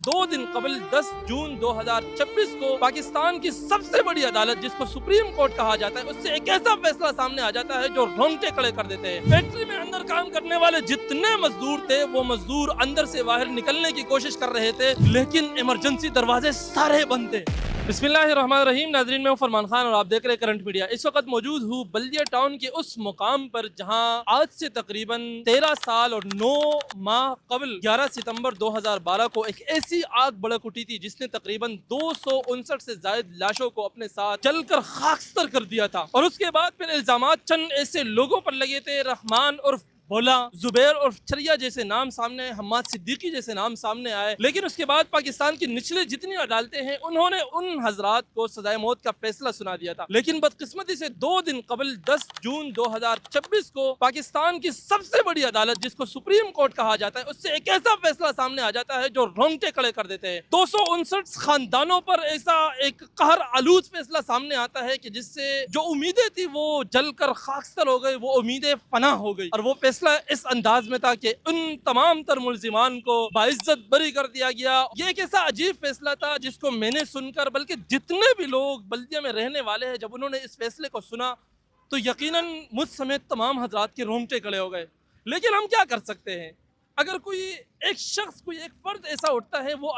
दो दिन कबल 10 जून 2026 को पाकिस्तान की सबसे बड़ी अदालत जिसको सुप्रीम कोर्ट कहा जाता है उससे एक ऐसा फैसला सामने आ जाता है जो रोंगटे खड़े कर देते हैं। फैक्ट्री में अंदर काम करने वाले जितने मजदूर थे वो मजदूर अंदर से बाहर निकलने की कोशिश कर रहे थे, लेकिन इमरजेंसी दरवाजे सारे बंद थे। बिस्मिल्लाहिर्रहमानिर्रहीम। नाजरीन, मैं हूं फरमान खान और आप देख रहे हैं करंट मीडिया। इस वक्त मौजूद हूं बल्दिया टाउन के उस मुकाम पर जहां आज से तकरीबन 13 साल और 9 माह कबल 11 सितंबर 2012 को एक ऐसी आग भड़क उठी थी जिसने तकरीबन 259 से ज्यादा लाशों को अपने साथ जलकर खाकस्तर कर दिया था। और उसके बाद फिर इल्जामात चंद ऐसे लोगों पर लगे थे, रहमान और भोला, जुबैर और चरिया जैसे नाम सामने आए, हम्माद सिद्दीकी जैसे नाम सामने आए। लेकिन उसके बाद पाकिस्तान की निचले जितनी अदालतें हैं उन्होंने उन हजरात को सजाए मौत का फैसला सुना दिया था। लेकिन बदकिस्मती से 2 दिन कबल 10 जून 2026 को पाकिस्तान की सबसे बड़ी अदालत जिसको सुप्रीम कोर्ट कहा जाता है उससे एक ऐसा फैसला सामने आ जाता है जो रोंगटे खड़े कर देते हैं। 259 खानदानों पर ऐसा एक कहर आलूद फैसला सामने आता है कि जिससे जो उम्मीदें थी वो जलकर खाकस्तर हो गई, वो उम्मीदें फना हो गई। और वो फैसला इस अंदाज में था कि उन तमाम तर मुल्जिमान को बाइज्जत बरी कर दिया गया। ये एक ऐसा अजीब फैसला था जिसको मैंने सुनकर, बल्कि जितने भी लोग बल्दिया में रहने वाले हैं, जब उन्होंने इस फैसले को सुना तो यकीनन मुझ समेत तमाम हजरात के रोंगटे खड़े हो गए। लेकिन हम क्या कर सकते हैं? अगर कोई एक शख्स, कोई एक फर्द ऐसा उठता है, वो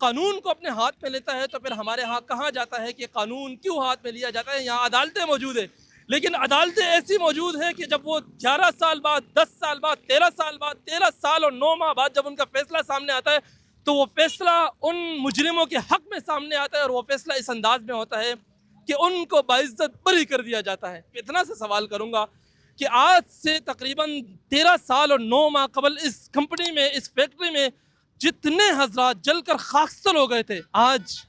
कानून को अपने हाथ में लेता है, तो फिर हमारे यहाँ कहा जाता है कि कानून क्यों हाथ में लिया जाता है? यहाँ अदालतें मौजूद है, लेकिन अदालतें ऐसी मौजूद है कि जब वो 11 साल बाद, 10 साल बाद, 13 साल बाद, 13 साल और 9 माह बाद जब उनका फैसला सामने आता है तो वो फैसला उन मुजरिमों के हक में सामने आता है। और वो फैसला इस अंदाज में होता है कि उनको बाइज्जत बरी कर दिया जाता है। इतना से सवाल करूंगा कि आज से तकरीबन 13 साल और 9 माह कबल इस कंपनी में, इस फैक्ट्री में जितने हजरात जलकर खाकस्तर हो गए थे, आज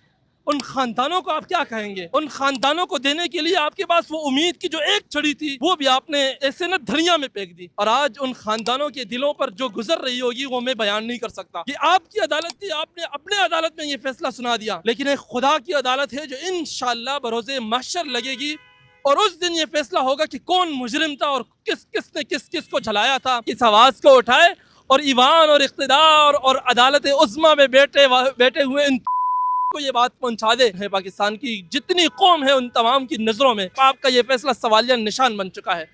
उन खानदानों को आप क्या कहेंगे? उन खानदानों को देने के लिए आपके पास वो उम्मीद की जो एक छड़ी थी वो भी आपने ऐसे न धरिया में फेंक दी। और आज उन खानदानों के दिलों पर जो गुजर रही होगी वो मैं बयान नहीं कर सकता। ये आपकी अदालत थी, आपने अपने अदालत में ये फैसला सुना दिया, लेकिन एक खुदा की अदालत है जो इंशाअल्लाह बरोज़े महशर लगेगी और उस दिन ये फैसला होगा कि कौन मुजरिम था और किसने किस को झलाया था। इस आवाज को उठाए और ईवान और इख्तिदार और अदालत उज़्मा में बैठे हुए इन को ये बात पहुंचा दे है, पाकिस्तान की जितनी कौम है उन तमाम की नजरों में आपका ये फैसला सवालिया निशान बन चुका है।